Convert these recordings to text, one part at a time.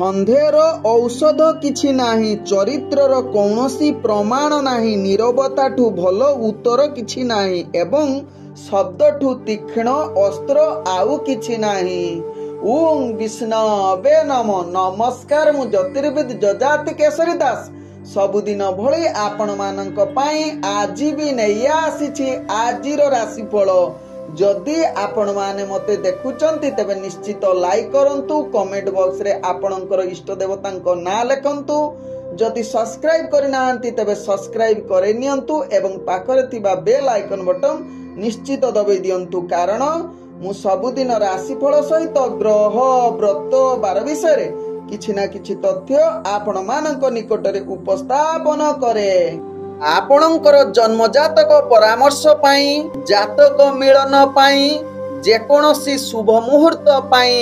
ସନ୍ଦେହର ଔଷଧ କିଛି ନାହିଁ, ଚରିତ୍ରର କୌଣସି ପ୍ରମାଣ ନାହିଁ, ନୀରବତାଠୁ ଭଲ ଉତ୍ତର କିଛି ନାହିଁ ଏବଂ ଶବ୍ଦଠୁ ତୀକ୍ଷ୍ଣ ଅସ୍ତ୍ର ଆଉ କିଛି ନାହିଁ। ଓଁ ବିଷ୍ଣବେ ନମ। ନମସ୍କାର, ମୁଁ ଜ୍ୟୋତିର୍ବିଦ ଯଜାତି କେଶରୀ ଦାସ ସବୁଦିନ ଭଳି ଆପଣମାନଙ୍କ ପାଇଁ ଆଜି ବି ନେଇ ଆସିଛି ଆଜିର ରାଶିଫଳ। ଯଦି ଆପଣମାନେ ମୋତେ ଦେଖୁଛନ୍ତି ତେବେ ନିଶ୍ଚିତ ଲାଇକ୍ କରନ୍ତୁ, କମେଣ୍ଟ ବକ୍ସରେ ଆପଣଙ୍କର ଇଷ୍ଟ ଦେବତାଙ୍କ ନାଁ ଲେଖନ୍ତୁ। ଯଦି ସବସ୍କ୍ରାଇବ୍ କରିନାହାନ୍ତି ତେବେ ସବସ୍କ୍ରାଇବ୍ କରି ନିଅନ୍ତୁ ଏବଂ ପାଖରେ ଥିବା ବେଲ୍ ଆଇକନ୍ ବଟନ୍ ନିଶ୍ଚିତ ଦବାଇ ଦିଅନ୍ତୁ, କାରଣ ମୁଁ ସବୁଦିନ ରାଶିଫଳ ସହିତ ଗ୍ରହ ବ୍ରତ ବାର ବିଷୟରେ କିଛି ନା କିଛି ତଥ୍ୟ ଆପଣମାନଙ୍କ ନିକଟରେ ଉପସ୍ଥାପନ କରେ। ଆପଣଙ୍କର ଜନ୍ମଜାତକ ପରାମର୍ଶ ପାଇଁ, ଜାତକ ମିଳନ ପାଇଁ, ଯେକୌଣସି ଶୁଭ ମୁହୂର୍ତ୍ତ ପାଇଁ,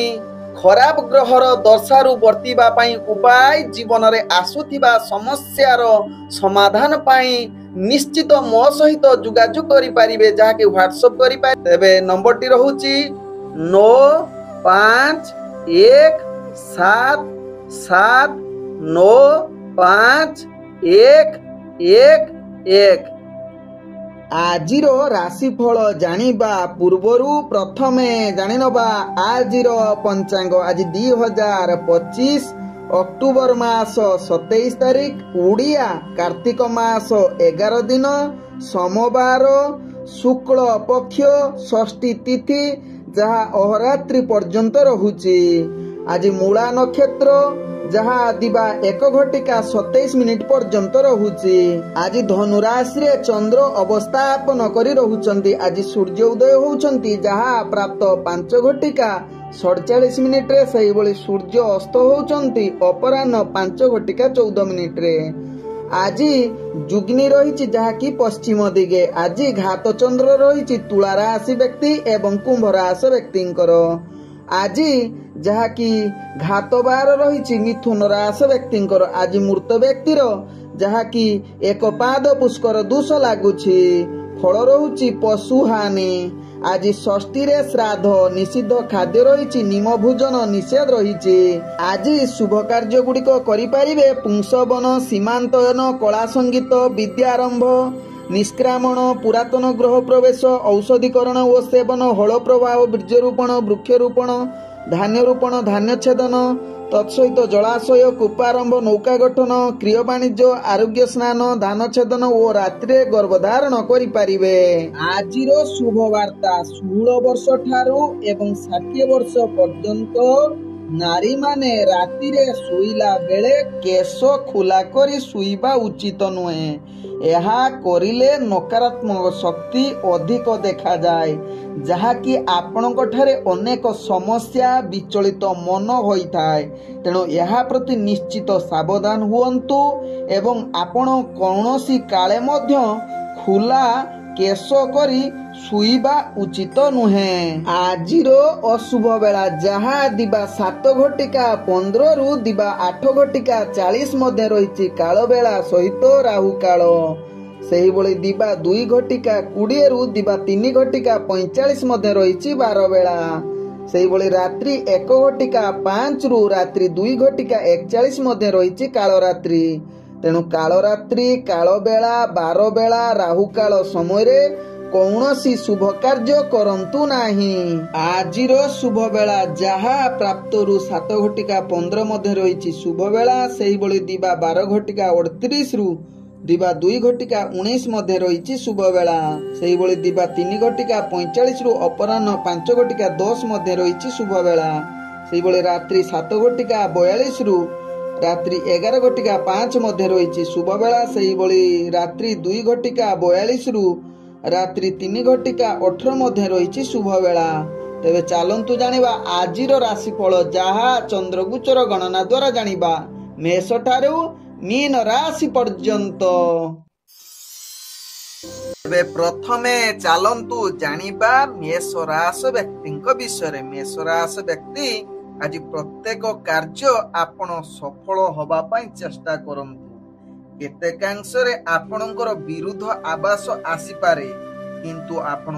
ଖରାପ ଗ୍ରହର ଦଶାରୁ ବର୍ତ୍ତିବା ପାଇଁ ଉପାୟ, ଜୀବନରେ ଆସୁଥିବା ସମସ୍ୟାର ସମାଧାନ ପାଇଁ ନିଶ୍ଚିତ ମୋ ସହିତ ଯୋଗାଯୋଗ କରିପାରିବେ, ଯାହାକି ହ୍ୱାଟ୍ସଆପ୍ କରିପାରିବେ। ତେବେ ନମ୍ବରଟି ରହୁଛି 9517951511। ଆଜିର ରାଶିଫଳ ଜାଣିବା ପୂର୍ବରୁ ପ୍ରଥମେ ଜାଣିନେବା ଆଜିର ପଞ୍ଚାଙ୍ଗ। ଆଜି 2025 ଅକ୍ଟୋବର ମାସ 27 ତାରିଖ, ଓଡ଼ିଆ କାର୍ତ୍ତିକ ମାସ 11 ଦିନ, ସୋମବାର, ଶୁକ୍ଳ ପକ୍ଷ, ଷଷ୍ଠୀ ତିଥି, ଯାହା ଅହରାତ୍ରି ପର୍ଯ୍ୟନ୍ତ ରହୁଛି। ଆଜି ମୂଳା ନକ୍ଷତ୍ର, ଯାହା ଦିବା 1:27 ପର୍ଯ୍ୟନ୍ତ ରହୁଛି। ଆଜି ଧନୁ ରାଶିରେ ଚନ୍ଦ୍ର ଅବସ୍ଥାପନ କରି ରହୁଛନ୍ତି। ଆଜି ସୂର୍ଯ୍ୟ ଉଦୟ ହେଉଛନ୍ତି, ଯାହା ପ୍ରାପ୍ତ 5:47। ସେହିଭଳି ସୂର୍ଯ୍ୟ ଅସ୍ତ ହେଉଛନ୍ତି ଅପରାହ୍ନ 5:14। ଆଜି ଯୁଗ୍ନି ରହିଛି, ଯାହାକି ପଶ୍ଚିମ ଦିଗେ। ଆଜି ଘାତ ଚନ୍ଦ୍ର ରହିଛି ତୁଳା ରାଶି ବ୍ୟକ୍ତି ଏବଂ କୁମ୍ଭ ରାଶି ବ୍ୟକ୍ତିଙ୍କର। ଆଜି ଯାହାକି ଘାତବାର ରହିଛି ମିଥୁନ ରାଶି ବ୍ୟକ୍ତିଙ୍କର। ଆଜି ମୃତ ବ୍ୟକ୍ତିର ଯାହାକି ଏକ ପାଦ ପୁଷ୍କର ଦୋଷ ଲାଗୁଛି। ଫଳ ରହୁଛି ପଶୁହାନି। ଆଜି ଷଷ୍ଠୀରେ ଶ୍ରାଦ୍ଧ, ନିଷିଦ୍ଧ ଖାଦ୍ୟ ରହିଛି, ନିମ ଭୋଜନ ନିଷେଧ ରହିଛି। ଆଜି ଶୁଭ କାର୍ଯ୍ୟ ଗୁଡ଼ିକ କରିପାରିବେ ପୁଂସବନ, ସୀମାନ୍ତୟନ, କଳା ସଙ୍ଗୀତ, ବିଦ୍ୟାରମ୍ଭ, ନିଷ୍କ୍ରାମଣ, ପୁରାତନ ଗ୍ରହ ପ୍ରବେଶ, ଔଷଧୀକରଣ ଓ ସେବନ, ହଳ ପ୍ରବାହ, ବୀର୍ଯ୍ୟରୋପଣ, ବୃକ୍ଷରୋପଣ, ଧାନ୍ୟ ରୋପଣ, ଧାନ୍ୟ ଛେଦନ, ତତ୍ସହିତ ଜଳାଶୟ, କୂପାରମ୍ଭ, ନୌକା ଗଠନ, କ୍ରିୟ ବାଣିଜ୍ୟ, ଆରୋଗ୍ୟ ସ୍ନାନ, ଧାନ ଛେଦନ ଓ ରାତ୍ରିରେ ଗର୍ଭଧାରଣ କରିପାରିବେ। ଆଜିର ଶୁଭ ବାର୍ତ୍ତା, 16 ବର୍ଷ ଠାରୁ ଏବଂ 60 ବର୍ଷ ପର୍ଯ୍ୟନ୍ତ ନାରୀମାନେ ରାତିରେ ଶୋଇଲା ବେଳେ କେଶ ଖୋଲା କରି ଶୋଇବା ଉଚିତ ନୁହେଁ। ଏହା କରିଲେ ନକାରାତ୍ମକ ଶକ୍ତି ଅଧିକ ଦେଖାଯାଏ, ଯାହାକି ଆପଣଙ୍କ ଠାରେ ଅନେକ ସମସ୍ୟା, ବିଚଳିତ ମନ ହୋଇଥାଏ। ତେଣୁ ଏହା ପ୍ରତି ନିଶ୍ଚିତ ସାବଧାନ ହୁଅନ୍ତୁ ଏବଂ ଆପଣ କୌଣସି କାଳେ ମଧ୍ୟ ଖୋଲା କେଶ କରି ଶୋଇବା ଉଚିତ ନୁହେଁ। ଆଜିର ଅଶୁଭ ବେଳା, ଯାହା ଦିବା 7:15 ରୁ ଦିବା 8:40 ମଧ୍ୟ ରହିଛି, କାଳ ବେଳା ସହିତ ରାହୁ କାଳ। ସେହିଭଳି ଦିବା 2:20 ରୁ ଦିବା 3:45 ମଧ୍ୟ ରହିଛି ବାର ବେଳା। ସେହିଭଳି ରାତ୍ରି 1:05 ରୁ ରାତ୍ରି 2:41 ମଧ୍ୟ ରହିଛି କାଳରାତ୍ରି। ତେଣୁ କାଳରାତ୍ରି, କାଳବେଳା, ବାର ବେଳା, ରାହୁ କାଳ ସମୟରେ କୌଣସି ଶୁଭ କାର୍ଯ୍ୟ କରନ୍ତୁ ନାହିଁ। ଆଜିର ଶୁଭ ବେଳା, ଯାହା ପ୍ରାପ୍ତରୁ 7:15 ମଧ୍ୟ ରହିଛି ଶୁଭ ବେଳା। ସେହିଭଳି ଦିବା 12:38 ରୁ ଦିବା 2:19 ମଧ୍ୟ ରହିଛି ଶୁଭ ବେଳା। ସେହିଭଳି ଦିବା 3:45 ରୁ ଅପରାହ୍ନ 5:10 ମଧ୍ୟ ରହିଛି ଶୁଭ ବେଳା। ସେହିଭଳି ରାତ୍ରି 7:42 ରୁ ରାତ୍ରି 11:05 ମଧ୍ୟ ରହିଛି ଶୁଭ ବେଳା। ସେହିଭଳି ରାତ୍ରି 2:42 ରୁ ରାତ୍ରି 3:18 ମଧ୍ୟ ରହିଛି ଶୁଭ ବେଳା। ତେବେ ଚାଲନ୍ତୁ ଜାଣିବା ଆଜିର ରାଶିଫଳ, ଯାହା ଚନ୍ଦ୍ରଗୋଚର ଗଣନା ଦ୍ୱାରା ଜାଣିବା ମେଷ ଠାରୁ ମୀନ ରାଶି ପର୍ଯ୍ୟନ୍ତ। ଏବେ ପ୍ରଥମେ ଚାଲନ୍ତୁ ଜାଣିବା ମେଷ ରାଶି ବ୍ୟକ୍ତିଙ୍କ ବିଷୟରେ। ମେଷ ରାଶି ବ୍ୟକ୍ତି, ଆଜି ପ୍ରତ୍ୟେକ କାର୍ଯ୍ୟ ଆପଣ ସଫଳ ହେବା ପାଇଁ ଚେଷ୍ଟା କରନ୍ତୁ। କେତେକାଂଶରେ ଆପଣଙ୍କର ବିରୁଦ୍ଧ ଆବାସ ଆସିପାରେ, କିନ୍ତୁ ଆପଣ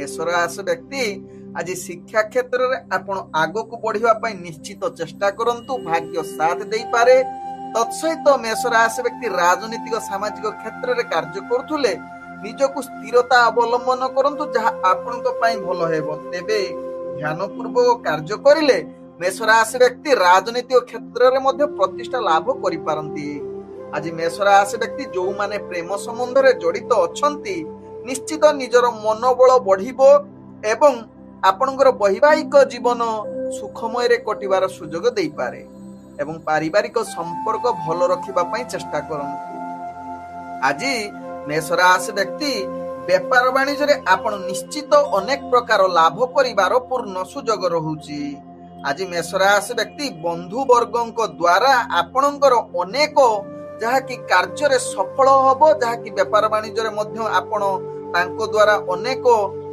मेष राशि व्यक्ति आज शिक्षा क्षेत्र में आपण आगो को बढ़िया पाई निश्चित चेष्टा करंतु, भाग्य साथ दे पारे। तत्सहित मेष राशि व्यक्ति राजनीतिक सामाजिक क्षेत्र में कार्य करुले निजको स्थिरता अवलंबन करंतु, जहाँ आपण भल हेबो। तेबे ध्यान पूर्वक कार्य करिले मेष राशि व्यक्ति राजनीतिक क्षेत्र में मध्य प्रतिष्ठा लाभ करि पारंती। आज मेष राशि व्यक्ति जो माने प्रेम संबंध रे जड़ित अछंती निश्चित निजर मनोबल बढ़िबो एवं आपणकर वैवाहिक जीवन सुखमय रे कटिबार सुजोग देई पारे एवं पारिवारिक संपर्क भल रखिबा पई चेष्टा करंतु। आज मेष राशि व्यक्ति व्यापार वाणिज्य रे आपण निश्चित अनेक प्रकार लाभ करिबार पूर्ण सुजोग रहुची। आज मेष राशि व्यक्ति बंधु वर्गों द्वारा आपणकर अनेक जहाँकि कार्य सफल हम, जहाँकि व्यापार वाणिज्य आपण तांको द्वारा अनेक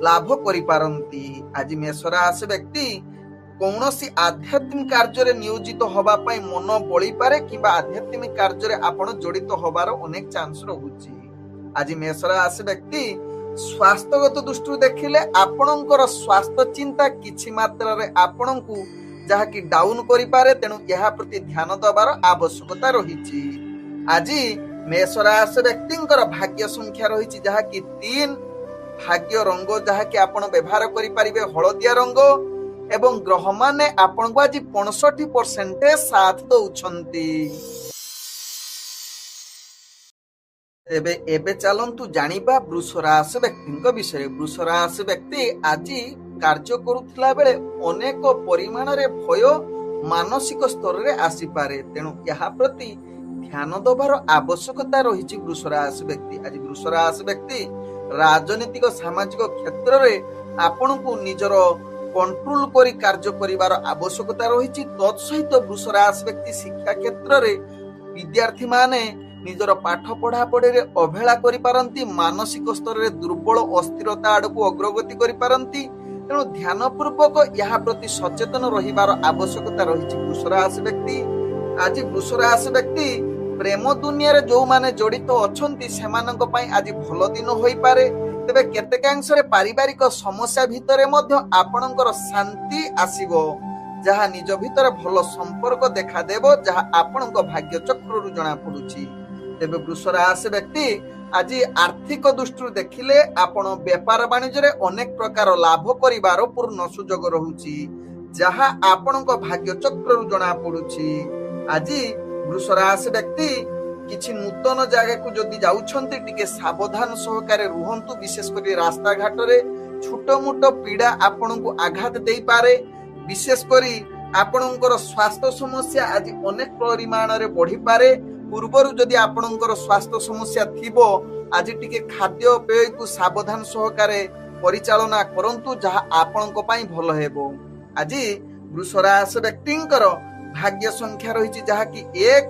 लाभ करि पारंती। आज मेष राशि व्यक्ति कौनसी आध्यात्मिक कार्य नियोजित होबा पई मन बळी पारे किबा आध्यात्मिक कार्य आपण जड़ित होबार अनेक चांस रहुची। आज मेष राशि व्यक्ति स्वास्थ्यगत दृष्टि देखिले आपणकर स्वास्थ्य चिंता किछि मात्रा रे आपणकु जहाँकि डाउन करि पारे, तेणु यहा प्रति ध्यान दबार आवश्यकता रहिछि। आज मेष राशि व्यक्तिंकर भाग्य संख्या रही जहाँकि 3, भाग्य रंग जहाँकि आपण व्यवहार करि परिबे हलदिया रंग एवं ग्रह माने आपण को आज 65% साथ दउछंती। एबे चलंतु जानिबा वृष राशि व्यक्तिंक विषय। वृष राशि व्यक्ति आज कार्य करुथिला बेले अनेक परिमाण रे भय मानसिक स्तर रे आसी पारे, तेणु यहा प्रति ध्यान दबार आवश्यकता रही वृष राशि व्यक्ति। आज वृष राशि व्यक्ति राजनीतिक सामाजिक क्षेत्र में आपण को निजर कंट्रोल करी कार्य करिवार आवश्यकता रही। तत्सहित वृष राशि व्यक्ति शिक्षा क्षेत्र में विद्यार्थी माने निजर पाठ पढ़ा पढ़ी रे अवहेला करि पारंती, मानसिक स्तर रे दुर्बल अस्थिरता आड़क अग्रगति करि पारंती, तेणु ध्यान पूर्वक यहा प्रति सचेतन रहिबार आवश्यकता रही वृष राशि व्यक्ति। आज वृष राशि व्यक्ति प्रेम दुनिया रे जो माने जड़ित अछंती सेमानक पई आज भल दिन होई पारे। तेबे केतेकांश रे पारिवारिक समस्या भितरे मध्य आपणकर शांति आसीबो, जहा निज भितर भल संपर्क देखा देबो, जहा आपणक भाग्य चक्र रु जणा पडुची। तेबे वृष राशि व्यक्ति आज आर्थिक दृष्टि देखिले आपण व्यापार वाणिज्य रे अनेक प्रकार लाभ करिवार पूर्ण सुजोग रहुची, जहा आपणक भाग्य चक्र रु जणा पडुची। आज वृष राशि व्यक्ति किछि नूतन जगह को जदि जाउछंती टिके सावधान सहकारे रुहंतु, विशेष करी रास्ता घाट रे छोट मोट पीड़ा आपण को आघात देई पारे। विशेष करी आपणकर स्वास्थ्य समस्या आज अनेक परिमाण रे बढ़ी पारे। पूर्वरु जदि आपणकर स्वास्थ्य समस्या थिबो आज टिके खाद्य पेय को सावधान सहकारे परिचालना करंतु, जहा आपणक पई भल हेबो। आज वृष राशि व्यक्तिंकर भाग्य संख्या रही जहाँकि 1,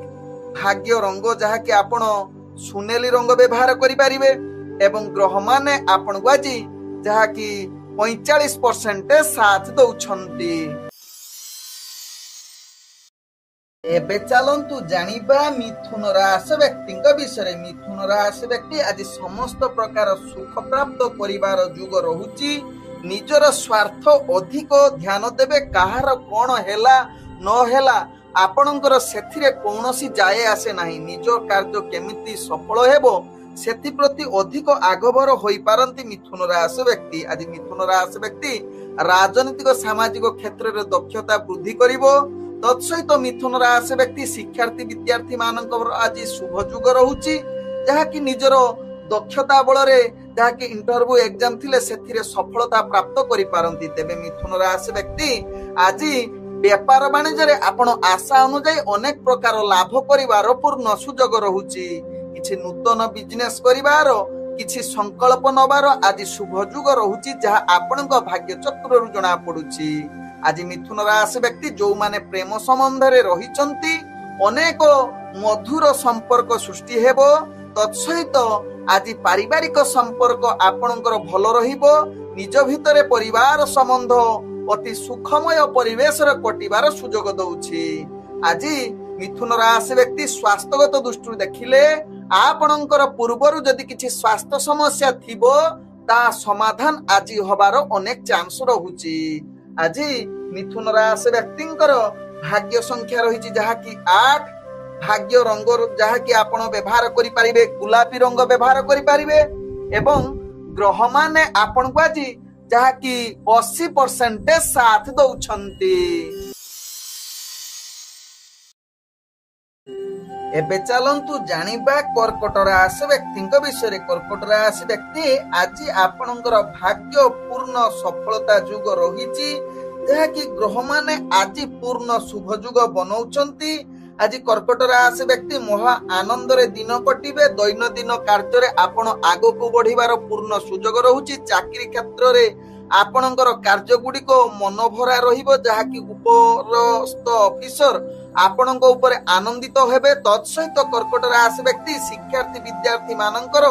भाग्य रंग जहाँकि आपण सुनेली रंग व्यवहार करि पारिबे एवं ग्रह माने आपण को आज जहाँकि 45% साथ दउछंती। एबे चलंतु जानिबा मिथुन राशि व्यक्तिंक विषय। मिथुन राशि व्यक्ति आज समस्त प्रकार सुख प्राप्त करिवार जुग रहुची। निजर स्वार्थ अधिक ध्यान देबे, काहार कोन हेला न हेला आपणकर सेथिरे कौनसी जाए आसे नाही। निज कार्य केमिति सफल हेबो सेथि प्रति अधिक आगभर होई पारंती मिथुन राशि व्यक्ति। आज मिथुन राशि व्यक्ति राजनीतिक सामाजिक क्षेत्र रे दक्षता वृद्धि करिवो। तत्सहित मिथुन राशि व्यक्ति शिक्षार्थी विद्यार्थी मानकर आज शुभ जुग रहुची, जहा कि निजर दक्षता बल रे जहा कि इंटरव्यू एग्जाम थिले सेथिरे सफलता प्राप्त करि पारंती। तेबे मिथुन राशि व्यक्ति आज व्यापार वाणिज्य रे आपण आशा अनुसार अनेक प्रकार लाभ करिवार पूर्ण सुजोग रहुची। किछि नूतन बिजनेस करिवार, किछि संकल्प नबार आज शुभ जुग रहुची, जहा आपणक भाग्य चक्र रु जणा पडुची। आज मिथुन राशि व्यक्ति जो माने प्रेम संबंध रे रहिचंती अनेक मधुर संपर्क सृष्टि हेबो। तत्सहित आज पारिवारिक संपर्क आपणकर भल रहिबो। निज भितरे परिवार संबंध अति सुखमय परिवेश रे कटिबार सुजोग दउछि। आज मिथुन राशि व्यक्ति स्वास्थ्यगत दृष्टि देखिले आपणकर पूर्वरु जदि किछि स्वास्थ्य समस्या थिबो ତା ସମାଧାନ ଆଜି ହବାର ଅନେକ ଚାନ୍ସ ରହୁଛି। ଆଜି ମିଥୁନ ରାଶି ବ୍ୟକ୍ତିଙ୍କର ଭାଗ୍ୟ ସଂଖ୍ୟା ରହିଛି ଯାହାକି 8। ଭାଗ୍ୟ ରଙ୍ଗ ଯାହାକି ଆପଣ ବ୍ୟବହାର କରିପାରିବେ ଗୋଲାପୀ ରଙ୍ଗ ବ୍ୟବହାର କରିପାରିବେ ଏବଂ ଗ୍ରହ ମାନେ ଆପଣଙ୍କୁ ଆଜି ଯାହାକି 80% ସାଥ ଦଉଛନ୍ତି। ଏବେ ଚାଲନ୍ତୁ ଜାଣିବା କର୍କଟ ରାଶି ବ୍ୟକ୍ତିଙ୍କ ବିଷୟରେ। କର୍କଟ ରାଶି ବ୍ୟକ୍ତି ଆଜି ଆପଣଙ୍କର ଭାଗ୍ୟ ପୂର୍ଣ୍ଣ ସଫଳତା ଯୁଗ ରହିଛି ଯାହାକି ଗ୍ରହ ମାନେ ଆଜି ପୂର୍ଣ୍ଣ ଶୁଭ ଯୁଗ ବନଉଛନ୍ତି। ଆଜି କର୍କଟ ରାଶି ବ୍ୟକ୍ତି ମହା ଆନନ୍ଦରେ ଦିନ କଟିବେ। ଦୈନନ୍ଦିନ କାର୍ଯ୍ୟରେ ଆପଣ ଆଗକୁ ବଢିବାର ପୂର୍ଣ୍ଣ ସୁଯୋଗ ରହୁଛି। ଚାକିରି କ୍ଷେତ୍ରରେ ଆପଣଙ୍କର କାର୍ଯ୍ୟ ଗୁଡିକ ମନଭରା ରହିବ ଯାହାକି ଉପରସ୍ଥ ଅଫିସର ଆପଣଙ୍କ ଉପରେ ଆନନ୍ଦିତ ହେବେ। ତତ୍ସହିତ କର୍କଟ ରାଶି ବ୍ୟକ୍ତି ଶିକ୍ଷାର୍ଥୀ ବିଦ୍ୟାର୍ଥୀ ମାନଙ୍କର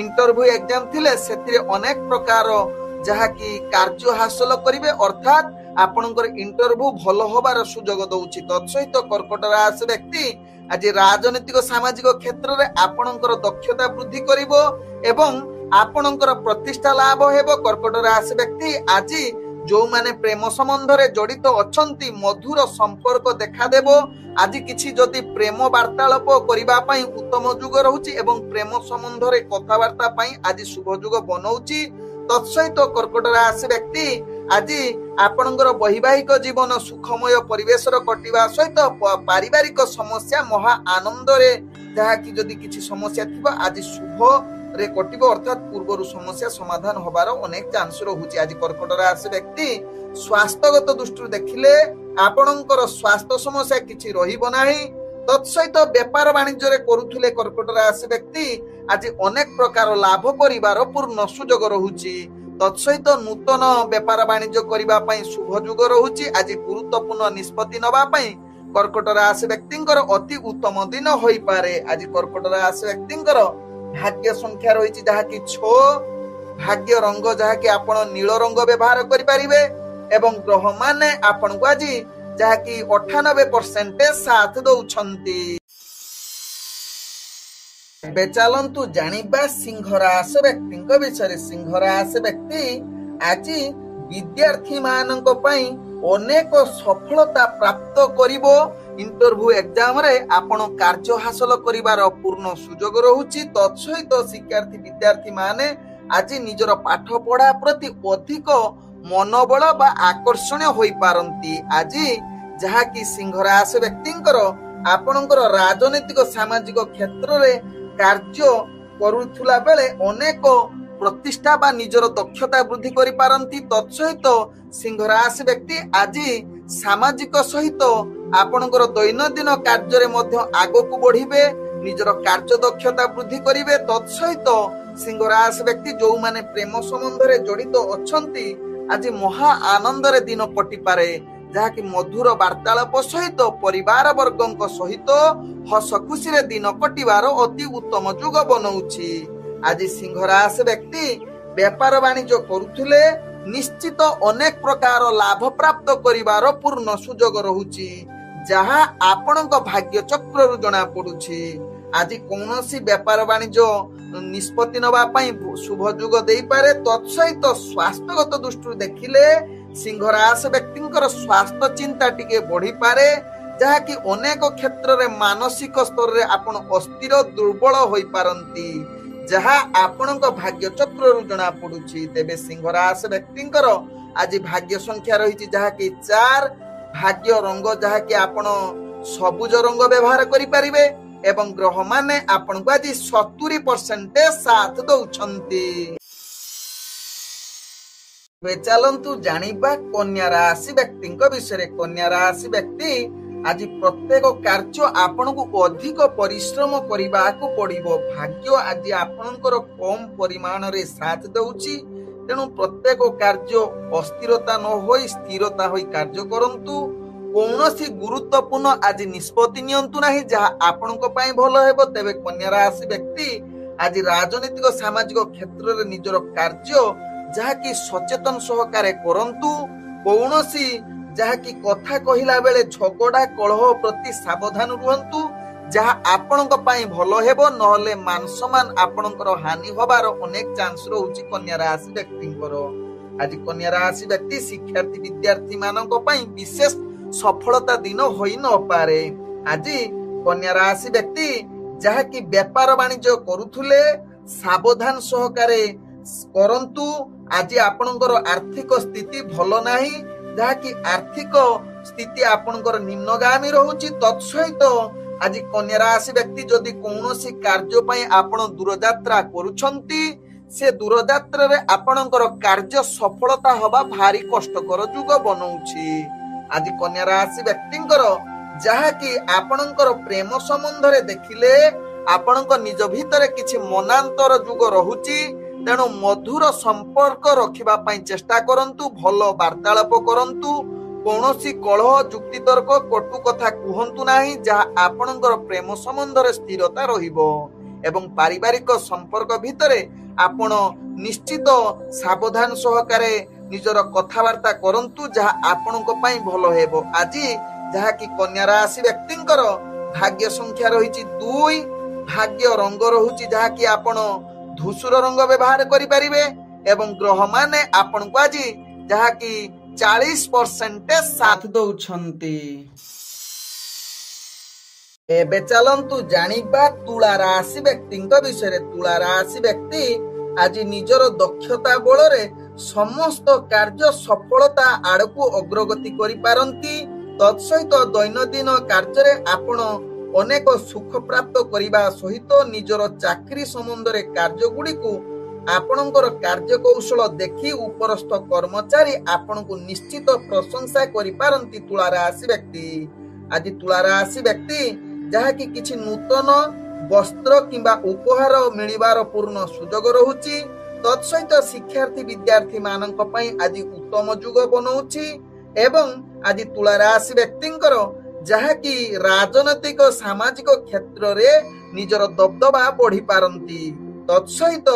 ଇଣ୍ଟରଭ୍ୟୁ ଏକ୍ଜାମ ଥିଲେ ସେଥିରେ ଅନେକ ପ୍ରକାର ଯାହାକି କାର୍ଯ୍ୟ ହାସଲ କରିବେ ଅର୍ଥାତ ଆପଣଙ୍କର ଇଣ୍ଟରଭ୍ୟୁ ଭଲ ହବାର ସୁଯୋଗ ଦଉଛି। ତତ୍ସହିତ କର୍କଟ ରାଶି ବ୍ୟକ୍ତି ଆଜି ରାଜନୈତିକ ସାମାଜିକ କ୍ଷେତ୍ରରେ ଆପଣଙ୍କର ଦକ୍ଷତା ବୃଦ୍ଧି କରିବ ଏବଂ ଆପଣଙ୍କର ପ୍ରତିଷ୍ଠା ଲାଭ ହେବ। କର୍କଟ ରାଶି ବ୍ୟକ୍ତି ଆଜି ଯୋଉମାନେ ପ୍ରେମ ସମ୍ବନ୍ଧରେ ଜଡିତ ଅଛନ୍ତି ମଧୁର ସମ୍ପର୍କ ଦେଖାଦେବ। ଆଜି କିଛି ଯଦି ପ୍ରେମ ବାର୍ତ୍ତାଳାପ କରିବା ପାଇଁ ଉତ୍ତମ ଯୁଗ ରହୁଛି ଏବଂ ପ୍ରେମ ସମ୍ବନ୍ଧରେ କଥାବାର୍ତ୍ତା ପାଇଁ ଆଜି ଶୁଭ ଯୁଗ ବନଉଛି। ତତ୍ସହିତ କର୍କଟ ରାଶି ବ୍ୟକ୍ତି ଆଜି ଆପଣଙ୍କର ବୈବାହିକ ଜୀବନ ସୁଖମୟ ପରିବେଶର କଟିବା ସହିତ ପାରିବାରିକ ସମସ୍ୟା ମହା ଆନନ୍ଦରେ ଯାହାକି ଯଦି କିଛି ସମସ୍ୟା ଥିବ ଆଜି ଶୁଭରେ କଟିବ ଅର୍ଥାତ ପୂର୍ବରୁ ସମସ୍ୟା ସମାଧାନ ହବାର ଅନେକ ଚାନ୍ସ ରହୁଛି। ଆଜି କର୍କଟ ରାଶି ବ୍ୟକ୍ତି ସ୍ୱାସ୍ଥ୍ୟଗତ ଦୃଷ୍ଟିରୁ ଦେଖିଲେ ଆପଣଙ୍କର ସ୍ୱାସ୍ଥ୍ୟ ସମସ୍ୟା କିଛି ରହିବ ନାହିଁ। ତତ୍ସହିତ ବେପାର ବାଣିଜ୍ୟରେ କରୁଥିଲେ କର୍କଟ ରାଶି ବ୍ୟକ୍ତି ଆଜି ଅନେକ ପ୍ରକାର ଲାଭ କରିବାର ପୂର୍ଣ୍ଣ ସୁଯୋଗ ରହୁଛି। ତତ୍ସହିତ ନୂତନ ବେପାର ବାଣିଜ୍ୟ କରିବା ପାଇଁ ଶୁଭ ଯୁଗ ରହୁଛି। ଆଜି ଗୁରୁତ୍ୱପୂର୍ଣ୍ଣ ନିଷ୍ପତ୍ତି ନେବା ପାଇଁ କର୍କଟ ରାଶି ବ୍ୟକ୍ତିଙ୍କର ଅତି ଉତ୍ତମ ଦିନ ହୋଇପାରେ। ଆଜି କର୍କଟ ରାଶି ବ୍ୟକ୍ତିଙ୍କର ଭାଗ୍ୟ ସଂଖ୍ୟା ରହିଛି ଯାହାକି 6। ଭାଗ୍ୟ ରଙ୍ଗ ଯାହାକି ଆପଣ ନୀଳ ରଙ୍ଗ ବ୍ୟବହାର କରିପାରିବେ ଏବଂ ଗ୍ରହ ମାନେ ଆପଣଙ୍କୁ ଆଜି ଯାହାକି 98% ସାଥ ଦଉଛନ୍ତି। ଏବେ ଚାଲନ୍ତୁ ଜାଣିବା ସିଂହ ରାଶି ବ୍ୟକ୍ତିଙ୍କ ବିଷୟରେ। ସିଂହ ରାଶି ବ୍ୟକ୍ତି ଆଜି ବିଦ୍ୟାର୍ଥୀ ମାନଙ୍କ ପାଇଁ ଅନେକ ସଫଳତା ପ୍ରାପ୍ତ କରିବ। ଇଣ୍ଟରଭ୍ୟୁ ଏକ୍ଜାମରେ ଆପଣ କାର୍ଯ୍ୟ ହାସଲ କରିବାର ପୂର୍ଣ୍ଣ ସୁଯୋଗ ରହୁଛି। ତତ୍ସହିତ ଶିକ୍ଷାର୍ଥୀ ବିଦ୍ୟାର୍ଥୀ ମାନେ ଆଜି ନିଜର ପାଠ ପଢା ପ୍ରତି ଅଧିକ ମନୋବଳ ବା ଆକର୍ଷଣୀୟ ହୋଇପାରନ୍ତି। ଆଜି ଯାହାକି ସିଂହ ରାଶି ବ୍ୟକ୍ତିଙ୍କର ଆପଣଙ୍କର ରାଜନୈତିକ ସାମାଜିକ କ୍ଷେତ୍ରରେ କାର୍ଯ୍ୟ କରୁଥିଲା ବେଳେ ଅନେକ ପ୍ରତିଷ୍ଠା ବା ନିଜର ଦକ୍ଷତା ବୃଦ୍ଧି କରିପାରନ୍ତି। ତତ୍ସହିତ ସିଂହ ରାଶି ବ୍ୟକ୍ତି ଆଜି ସାମାଜିକ ସହିତ ଆପଣଙ୍କର ଦୈନନ୍ଦିନ କାର୍ଯ୍ୟରେ ମଧ୍ୟ ଆଗକୁ ବଢିବେ। ନିଜର କାର୍ଯ୍ୟ ଦକ୍ଷତା ବୃଦ୍ଧି କରିବେ। ତତ୍ସହିତ ସିଂହ ରାଶି ବ୍ୟକ୍ତି ଯୋଉମାନେ ପ୍ରେମ ସମ୍ବନ୍ଧରେ ଜଡିତ ଅଛନ୍ତି ଆଜି ମହା ଆନନ୍ଦରେ ଦିନ କଟିପାରେ ଯାହାକି ମଧୁର ବାର୍ତ୍ତାଳାପ ସହିତ ପରିବାର ବର୍ଗଙ୍କ ସହିତ ହସ ଖୁସିରେ ଦିନ କଟିବାର ଅତି ଉତ୍ତମ ଯୁଗ ବନଉଛି। ଆଜି ସିଂହ ରାଶି ବ୍ୟକ୍ତି ବେପାର ବାଣିଜ୍ୟ କରୁଥିଲେ ନିଶ୍ଚିତ ଅନେକ ପ୍ରକାର ଲାଭ ପ୍ରାପ୍ତ କରିବାର ପୂର୍ଣ୍ଣ ସୁଯୋଗ ରହୁଛି ଯାହା ଆପଣଙ୍କ ଭାଗ୍ୟ ଚକ୍ରରୁ ଜଣା ପଡୁଛି। ଆଜି କୌଣସି ବେପାର ବାଣିଜ୍ୟ ନିଷ୍ପତ୍ତି ନେବା ପାଇଁ ଶୁଭ ଯୁଗ ଦେଇପାରେ। ତତ୍ସହିତ ସ୍ୱାସ୍ଥ୍ୟଗତ ଦୃଷ୍ଟିରୁ ଦେଖିଲେ ସିଂହ ରାଶି ବ୍ୟକ୍ତିଙ୍କର ସ୍ୱାସ୍ଥ୍ୟ ଚିନ୍ତା ଟିକେ ବଢିପାରେ ଯାହାକି ଅନେକ କ୍ଷେତ୍ରରେ ମାନସିକ ସ୍ତରରେ ଆପଣ ଅସ୍ଥିର ଦୁର୍ବଳ ହୋଇପାରନ୍ତି ଯାହା ଆପଣଙ୍କ ଭାଗ୍ୟ ଚକ୍ରରୁ ଜଣା ପଡୁଛି। ତେବେ ସିଂହ ରାଶି ବ୍ୟକ୍ତିଙ୍କର ଆଜି ଭାଗ୍ୟ ସଂଖ୍ୟା ରହିଛି ଯାହାକି 4। ଭାଗ୍ୟ ରଙ୍ଗ ଯାହାକି ଆପଣ ସବୁଜ ରଙ୍ଗ ବ୍ୟବହାର କରିପାରିବେ ଏବଂ ଗ୍ରହ ମାନେ ଆପଣଙ୍କୁ ଆଜି 70% ସାଥ ଦଉଛନ୍ତି। ଚାଲନ୍ତୁ ଜାଣିବା କନ୍ୟା ରାଶି ବ୍ୟକ୍ତିଙ୍କ ବିଷୟରେ। କନ୍ୟା ରାଶି ବ୍ୟକ୍ତି ଆଜି ପ୍ରତ୍ୟେକ କାର୍ଯ୍ୟ ଆପଣଙ୍କୁ ଅଧିକ ପରିଶ୍ରମ କରିବାକୁ ପଡିବ। ଭାଗ୍ୟ ଆଜି ଆପଣଙ୍କର କମ ପରିମାଣରେ ସାଥ ଦଉଛି ତେଣୁ ପ୍ରତ୍ୟେକ କାର୍ଯ୍ୟ ଅସ୍ଥିରତା ନ ହୋଇ ସ୍ଥିରତା ହୋଇ କାର୍ଯ୍ୟ କରନ୍ତୁ। କୌଣସି ଗୁରୁତ୍ୱପୂର୍ଣ୍ଣ ଆଜି ନିଷ୍ପତ୍ତି ନିଅନ୍ତୁ ନାହିଁ ଯାହା ଆପଣଙ୍କ ପାଇଁ ଭଲ ହେବ। ତେବେ କନ୍ୟା ରାଶି ବ୍ୟକ୍ତି ଆଜି ରାଜନୈତିକ ସାମାଜିକ କ୍ଷେତ୍ରରେ ନିଜର କାର୍ଯ୍ୟ ଯାହାକି ସଚେତନ ସହକାରେ କରନ୍ତୁ। କୌଣସି ଯାହାକି କଥା କହିଲା ବେଳେ ଝଗଡା କଳହ ପ୍ରତି ସାବଧାନ ରୁହନ୍ତୁ ଯାହା ଆପଣଙ୍କ ପାଇଁ ଭଲ ହେବ, ନହେଲେ ମାନ ସମ୍ମାନ ଆପଣଙ୍କର ହାନି ହବାର ଅନେକ ଚାନ୍ସ ରହୁଛି କନ୍ୟା ରାଶି ବ୍ୟକ୍ତିଙ୍କର। ଆଜି କନ୍ୟା ରାଶି ବ୍ୟକ୍ତି ଶିକ୍ଷାର୍ଥୀ ବିଦ୍ୟାର୍ଥୀ ମାନଙ୍କ ପାଇଁ ବିଶେଷ ସଫଳତା ଦିନ ହୋଇ ନପାରେ। ଆଜି କନ୍ୟା ରାଶି ବ୍ୟକ୍ତି ଯାହାକି ବେପାର ବାଣିଜ୍ୟ କରୁଥିଲେ ସାବଧାନ ସହକାରେ କରନ୍ତୁ। ଆଜି ଆପଣଙ୍କର ଆର୍ଥିକ ସ୍ଥିତି ଭଲ ନାହିଁ, ଯାହାକି ଆର୍ଥିକ ସ୍ଥିତି ଆପଣଙ୍କର ନିମ୍ନଗାମୀ ରହୁଛି। ତତ୍ସହିତ ଆଜି କନ୍ୟା ରାଶି ବ୍ୟକ୍ତି ଯଦି କୌଣସି କାର୍ଯ୍ୟ ପାଇଁ ଆପଣ ଦୂରଯାତ୍ରା କରୁଛନ୍ତି, ସେ ଦୂରଯାତ୍ରାରେ ଆପଣଙ୍କର କାର୍ଯ୍ୟ ସଫଳତା ହବା ଭାରି କଷ୍ଟକର ଯୁଗ ବନଉଛି। ଆଜି କନ୍ୟା ରାଶି ବ୍ୟକ୍ତିଙ୍କର ଯାହାକି ଆପଣଙ୍କର ପ୍ରେମ ସମ୍ବନ୍ଧରେ ଦେଖିଲେ ଆପଣଙ୍କ ନିଜ ଭିତରେ କିଛି ମନାନ୍ତର ଯୁଗ ରହୁଛି। ତେଣୁ ମଧୁର ସମ୍ପର୍କ ରଖିବା ପାଇଁ ଚେଷ୍ଟା କରନ୍ତୁ, ଭଲ ବାର୍ତ୍ତାଳାପ କରନ୍ତୁ, କୌଣସି କଳହ ଯୁକ୍ତିତର୍କ କଟୁ କଥା କୁହନ୍ତୁ ନାହିଁ, ଯାହା ଆପଣଙ୍କର ପ୍ରେମ ସମ୍ବନ୍ଧରେ ସ୍ଥିରତା ରହିବ। ଏବଂ ପାରିବାରିକ ସମ୍ପର୍କ ଭିତରେ ଆପଣ ନିଶ୍ଚିତ ସାବଧାନ ସହକାରେ ନିଜର କଥାବାର୍ତ୍ତା କରନ୍ତୁ, ଯାହା ଆପଣଙ୍କ ପାଇଁ ଭଲ ହେବ। ଆଜି ଯାହାକି କନ୍ୟା ରାଶି ବ୍ୟକ୍ତିଙ୍କର ଭାଗ୍ୟ ସଂଖ୍ୟା ରହିଛି 2, ଭାଗ୍ୟ ରଙ୍ଗ ରହୁଛି ଯାହାକି ଆପଣ ଧୂସର ରଙ୍ଗ ବ୍ୟବହାର କରିପାରିବେ। ଏବଂ ଗ୍ରହ ମାନେ ଆପଣଙ୍କୁ ଆଜି ଯାହାକି 40% ସାଥ ଦଉଛନ୍ତି। ଏବେ ଚାଲନ୍ତୁ ଜାଣିବା ତୁଳା ରାଶି ବ୍ୟକ୍ତିଙ୍କ ବିଷୟରେ। ତୁଳା ରାଶି ବ୍ୟକ୍ତି ଆଜି ନିଜର ଦକ୍ଷତା ବଳରେ ସମସ୍ତ କାର୍ଯ୍ୟ ସଫଳତା ଆଡକୁ ଅଗ୍ରଗତି କରିପାରନ୍ତି। ତତ୍ସହିତ ଦୈନନ୍ଦିନ କାର୍ଯ୍ୟରେ ଆପଣ ଅନେକ ସୁଖ ପ୍ରାପ୍ତ କରିବା ସହିତ ନିଜର ଚାକିରି ସମ୍ବନ୍ଧରେ କାର୍ଯ୍ୟଗୁଡ଼ିକୁ ଆପଣଙ୍କର କାର୍ଯ୍ୟକୌଶଳ ଦେଖି ଉପରସ୍ଥ କର୍ମଚାରୀ ଆପଣଙ୍କୁ ନିଶ୍ଚିତ ପ୍ରଶଂସା କରିପାରନ୍ତି। ତୁଳା ରାଶି ବ୍ୟକ୍ତି ଆଜି ତୁଳା ରାଶି ବ୍ୟକ୍ତି ଯାହାକି କିଛି ନୂତନ ବସ୍ତ୍ର କିମ୍ବା ଉପହାର ମିଳିବାର ପୂର୍ଣ୍ଣ ସୁଯୋଗ ରହୁଛି। ତତ୍ସହିତ ଶିକ୍ଷାର୍ଥୀ ବିଦ୍ୟାର୍ଥୀ ମାନଙ୍କ ପାଇଁ ଆଜି ଉତ୍ତମ ଯୁଗ ବନଉଛି। ଏବଂ ଆଜି ତୁଳା ରାଶି ବ୍ୟକ୍ତିଙ୍କର ଯାହାକି ରାଜନୈତିକ ସାମାଜିକ କ୍ଷେତ୍ରରେ ନିଜର ଦବଦବା ବଢି ପାରନ୍ତି। ତତ୍ସହିତ